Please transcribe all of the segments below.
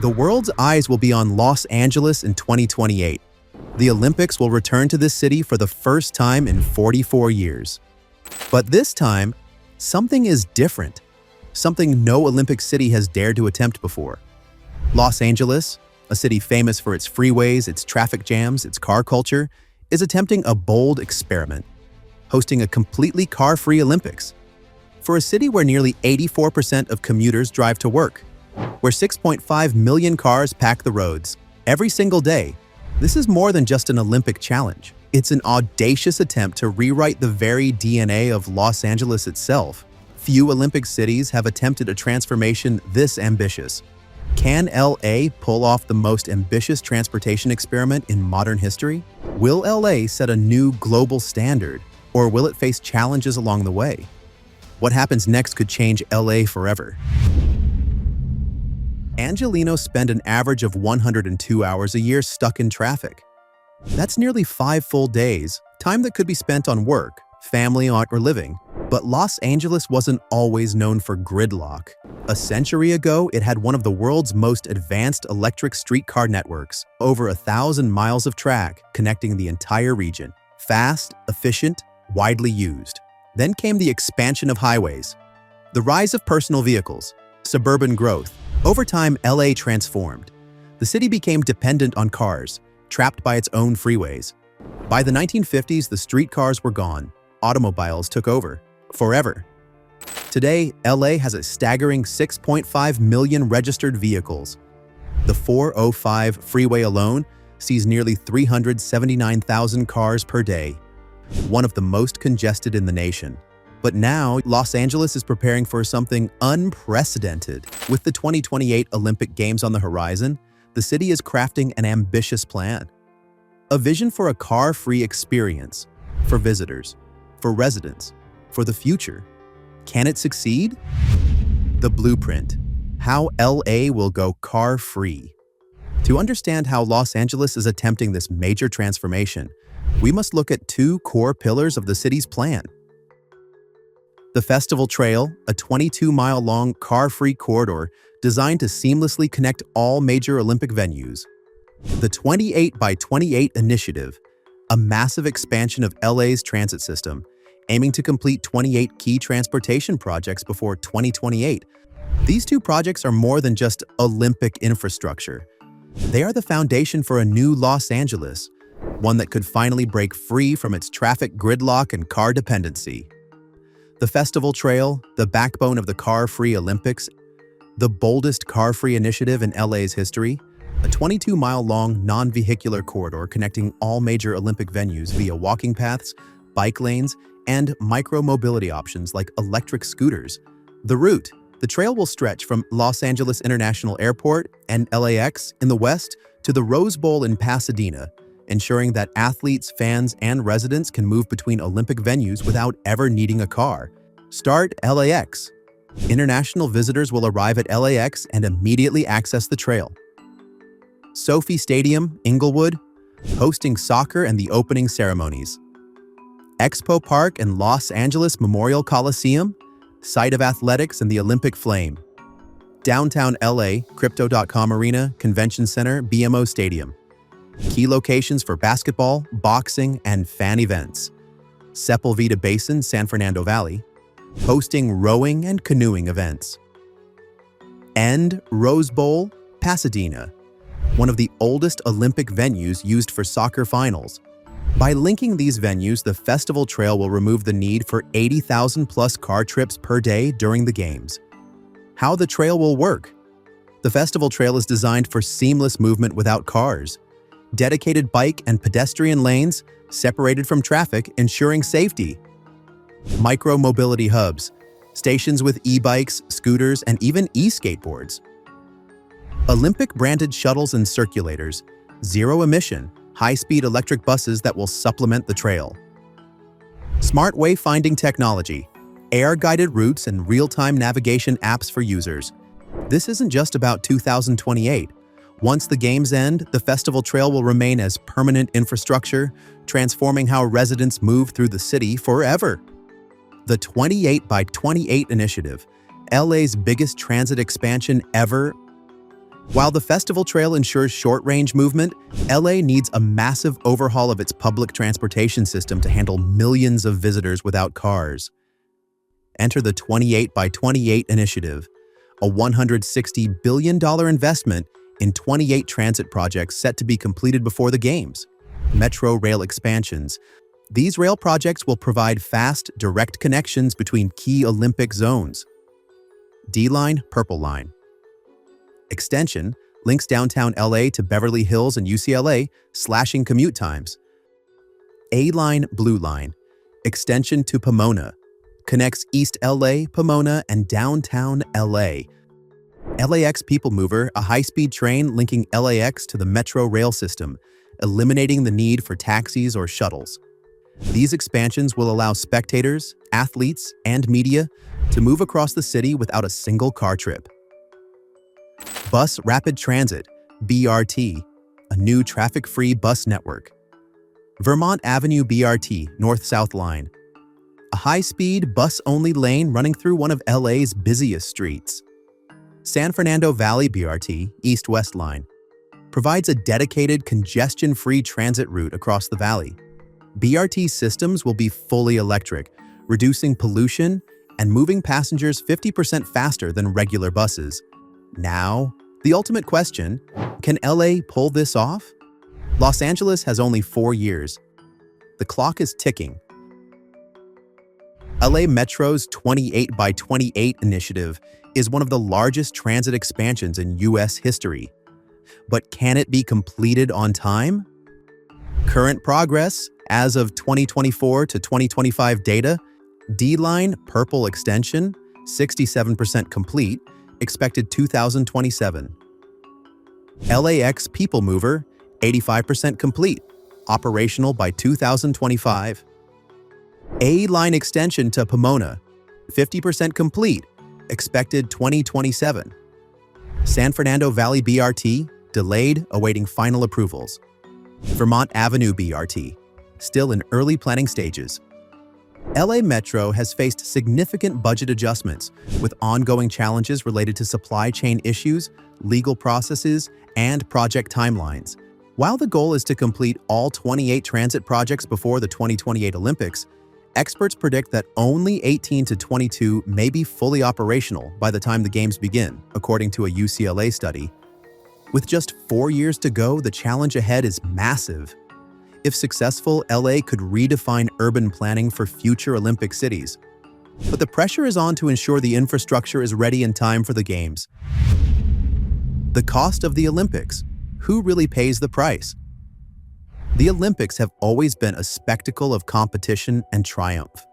The world's eyes will be on Los Angeles in 2028. The Olympics will return to this city for the first time in 44 years. But this time, something is different. Something no Olympic city has dared to attempt before. Los Angeles, a city famous for its freeways, its traffic jams, its car culture, is attempting a bold experiment, hosting a completely car-free Olympics. For a city where nearly 84% of commuters drive to work, where 6.5 million cars pack the roads every single day, this is more than just an Olympic challenge. It's an audacious attempt to rewrite the very DNA of Los Angeles itself. Few Olympic cities have attempted a transformation this ambitious. Can LA pull off the most ambitious transportation experiment in modern history? Will LA set a new global standard, or will it face challenges along the way? What happens next could change LA forever. Angelenos spend an average of 102 hours a year stuck in traffic. That's nearly 5 full days, time that could be spent on work, family, or living. But Los Angeles wasn't always known for gridlock. A century ago, it had one of the world's most advanced electric streetcar networks, over 1,000 miles of track connecting the entire region. Fast, efficient, widely used. Then came the expansion of highways, the rise of personal vehicles, suburban growth. Over time, LA transformed. The city became dependent on cars, trapped by its own freeways. By the 1950s, the streetcars were gone. Automobiles took over, forever. Today, LA has a staggering 6.5 million registered vehicles. The 405 freeway alone sees nearly 379,000 cars per day, one of the most congested in the nation. But now, Los Angeles is preparing for something unprecedented. With the 2028 Olympic Games on the horizon, the city is crafting an ambitious plan. A vision for a car-free experience, for visitors, for residents, for the future. Can it succeed? The blueprint. How LA will go car-free. To understand how Los Angeles is attempting this major transformation, we must look at 2 core pillars of the city's plan. The Festival Trail, a 22-mile-long car-free corridor designed to seamlessly connect all major Olympic venues. The 28 by 28 initiative, a massive expansion of LA's transit system, aiming to complete 28 key transportation projects before 2028. These 2 projects are more than just Olympic infrastructure. They are the foundation for a new Los Angeles, one that could finally break free from its traffic gridlock and car dependency. The Festival Trail, the backbone of the car-free Olympics, the boldest car-free initiative in LA's history, a 22-mile-long non-vehicular corridor connecting all major Olympic venues via walking paths, bike lanes, and micro-mobility options like electric scooters. The route, the trail will stretch from Los Angeles International Airport and LAX in the west to the Rose Bowl in Pasadena, ensuring that athletes, fans, and residents can move between Olympic venues without ever needing a car. Start LAX. International visitors will arrive at LAX and immediately access the trail. Sophie Stadium, Inglewood, hosting soccer and the opening ceremonies. Expo Park and Los Angeles Memorial Coliseum, site of athletics and the Olympic flame. Downtown LA, Crypto.com Arena, Convention Center, BMO Stadium. Key locations for basketball, boxing, and fan events. Sepulveda Basin, San Fernando Valley, hosting rowing and canoeing events. And Rose Bowl, Pasadena, one of the oldest Olympic venues used for soccer finals. By linking these venues, the Festival Trail will remove the need for 80,000-plus car trips per day during the Games. How the trail will work? The Festival Trail is designed for seamless movement without cars. Dedicated bike and pedestrian lanes, separated from traffic, ensuring safety. Micro-mobility hubs, stations with e-bikes, scooters, and even e-skateboards. Olympic-branded shuttles and circulators, zero-emission, high-speed electric buses that will supplement the trail. Smart wayfinding technology, air-guided routes, and real-time navigation apps for users. This isn't just about 2028. Once the Games end, the Festival Trail will remain as permanent infrastructure, transforming how residents move through the city forever. The 28 by 28 initiative, LA's biggest transit expansion ever. While the festival trail ensures short-range movement, LA needs a massive overhaul of its public transportation system to handle millions of visitors without cars. Enter the 28 by 28 initiative, a $160 billion investment in 28 transit projects set to be completed before the Games. Metro rail expansions. These rail projects will provide fast, direct connections between key Olympic zones. D-Line, Purple Line. Extension links downtown LA to Beverly Hills and UCLA, slashing commute times. A-Line, Blue Line. Extension to Pomona. Connects East LA, Pomona, and downtown LA. LAX People Mover, a high-speed train linking LAX to the metro rail system, eliminating the need for taxis or shuttles. These expansions will allow spectators, athletes, and media to move across the city without a single car trip. Bus Rapid Transit, BRT, a new traffic-free bus network. Vermont Avenue BRT, North-South Line, a high-speed, bus-only lane running through one of LA's busiest streets. San Fernando Valley BRT, East-West Line, provides a dedicated, congestion-free transit route across the valley. BRT systems will be fully electric, reducing pollution and moving passengers 50% faster than regular buses. Now, the ultimate question, can LA pull this off? Los Angeles has only 4 years. The clock is ticking. LA Metro's 28 by 28 initiative is one of the largest transit expansions in U.S. history. But can it be completed on time? Current progress, as of 2024 to 2025 data, D-Line Purple Extension, 67% complete, expected 2027. LAX People Mover, 85% complete, operational by 2025. A-Line Extension to Pomona, 50% complete, expected 2027. San Fernando Valley BRT, delayed, awaiting final approvals. Vermont Avenue BRT, still in early planning stages. LA Metro has faced significant budget adjustments, with ongoing challenges related to supply chain issues, legal processes, and project timelines. While the goal is to complete all 28 transit projects before the 2028 Olympics, experts predict that only 18 to 22 may be fully operational by the time the Games begin, according to a UCLA study. With just 4 years to go, the challenge ahead is massive. If successful, LA could redefine urban planning for future Olympic cities. But the pressure is on to ensure the infrastructure is ready in time for the Games. The cost of the Olympics. Who really pays the price? The Olympics have always been a spectacle of competition and triumph.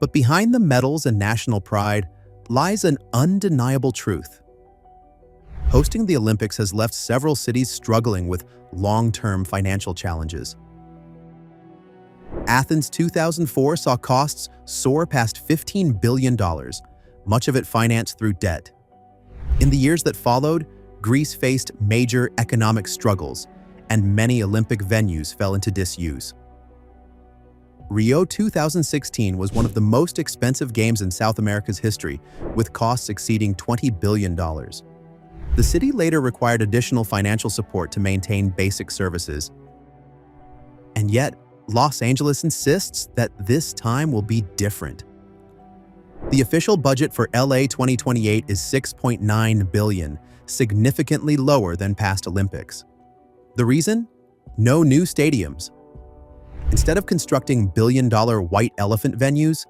But behind the medals and national pride lies an undeniable truth. Hosting the Olympics has left several cities struggling with long-term financial challenges. Athens 2004 saw costs soar past $15 billion, much of it financed through debt. In the years that followed, Greece faced major economic struggles, and many Olympic venues fell into disuse. Rio 2016 was one of the most expensive games in South America's history, with costs exceeding $20 billion. The city later required additional financial support to maintain basic services. And yet, Los Angeles insists that this time will be different. The official budget for LA 2028 is $6.9 billion, significantly lower than past Olympics. The reason? No new stadiums. Instead of constructing billion-dollar white elephant venues,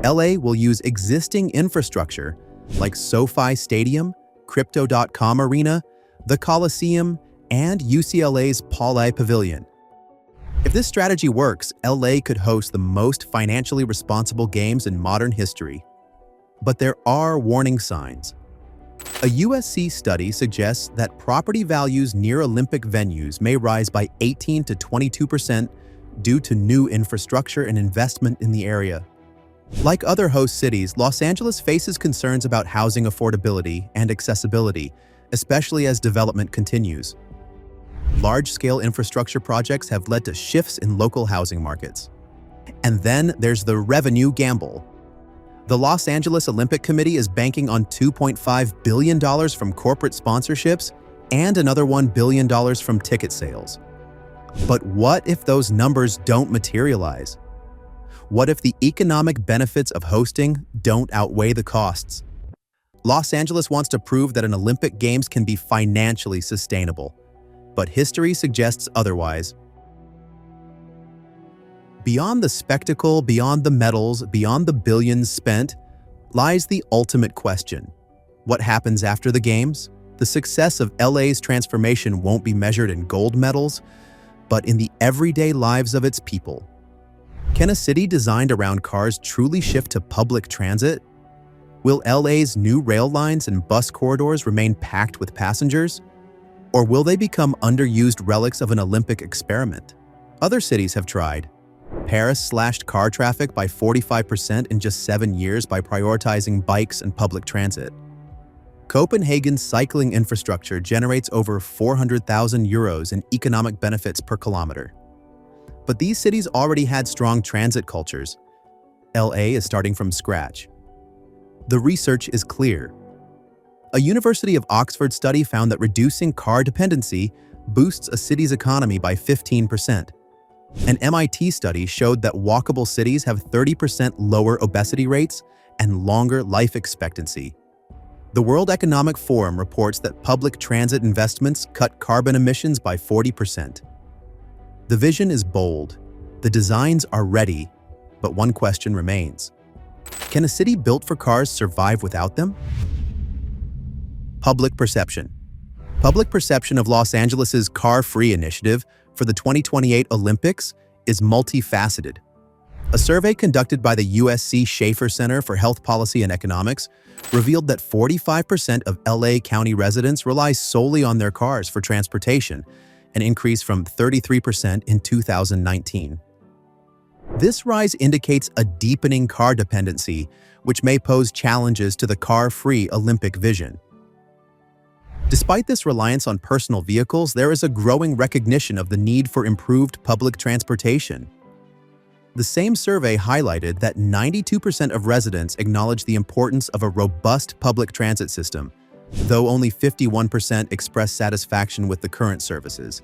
LA will use existing infrastructure like SoFi Stadium, Crypto.com Arena, the Coliseum, and UCLA's Pauley Pavilion. If this strategy works, LA could host the most financially responsible games in modern history. But there are warning signs. A USC study suggests that property values near Olympic venues may rise by 18 to 22% due to new infrastructure and investment in the area. Like other host cities, Los Angeles faces concerns about housing affordability and accessibility, especially as development continues. Large-scale infrastructure projects have led to shifts in local housing markets. And then there's the revenue gamble. The Los Angeles Olympic Committee is banking on $2.5 billion from corporate sponsorships and another $1 billion from ticket sales. But what if those numbers don't materialize? What if the economic benefits of hosting don't outweigh the costs? Los Angeles wants to prove that an Olympic Games can be financially sustainable, but history suggests otherwise. Beyond the spectacle, beyond the medals, beyond the billions spent, lies the ultimate question. What happens after the Games? The success of LA's transformation won't be measured in gold medals, but in the everyday lives of its people. Can a city designed around cars truly shift to public transit? Will LA's new rail lines and bus corridors remain packed with passengers? Or will they become underused relics of an Olympic experiment? Other cities have tried. Paris slashed car traffic by 45% in just 7 years by prioritizing bikes and public transit. Copenhagen's cycling infrastructure generates over 400,000 euros in economic benefits per kilometer. But these cities already had strong transit cultures. LA is starting from scratch. The research is clear. A University of Oxford study found that reducing car dependency boosts a city's economy by 15%. An MIT study showed that walkable cities have 30% lower obesity rates and longer life expectancy. The World Economic Forum reports that public transit investments cut carbon emissions by 40%. The vision is bold, the designs are ready, but one question remains. Can a city built for cars survive without them? Public perception. Public perception of Los Angeles' car-free initiative for the 2028 Olympics is multifaceted. A survey conducted by the USC Schaefer Center for Health Policy and Economics revealed that 45% of LA County residents rely solely on their cars for transportation, an increase from 33% in 2019. This rise indicates a deepening car dependency, which may pose challenges to the car-free Olympic vision. Despite this reliance on personal vehicles, there is a growing recognition of the need for improved public transportation. The same survey highlighted that 92% of residents acknowledge the importance of a robust public transit system, though only 51% express satisfaction with the current services.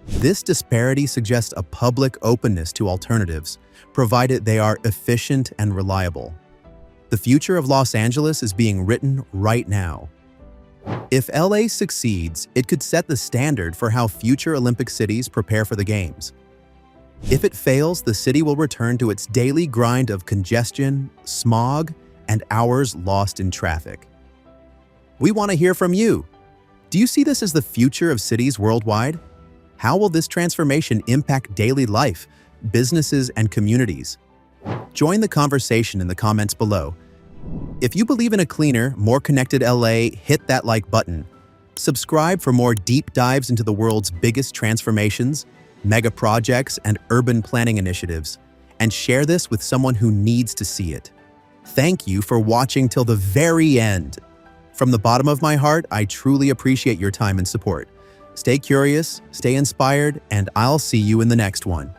This disparity suggests a public openness to alternatives, provided they are efficient and reliable. The future of Los Angeles is being written right now. If LA succeeds, it could set the standard for how future Olympic cities prepare for the Games. If it fails, the city will return to its daily grind of congestion, smog, and hours lost in traffic. We want to hear from you. Do you see this as the future of cities worldwide? How will this transformation impact daily life, businesses, and communities? Join the conversation in the comments below. If you believe in a cleaner, more connected LA, hit that like button. Subscribe for more deep dives into the world's biggest transformations, megaprojects, and urban planning initiatives, and share this with someone who needs to see it. Thank you for watching till the very end. From the bottom of my heart, I truly appreciate your time and support. Stay curious, stay inspired, and I'll see you in the next one.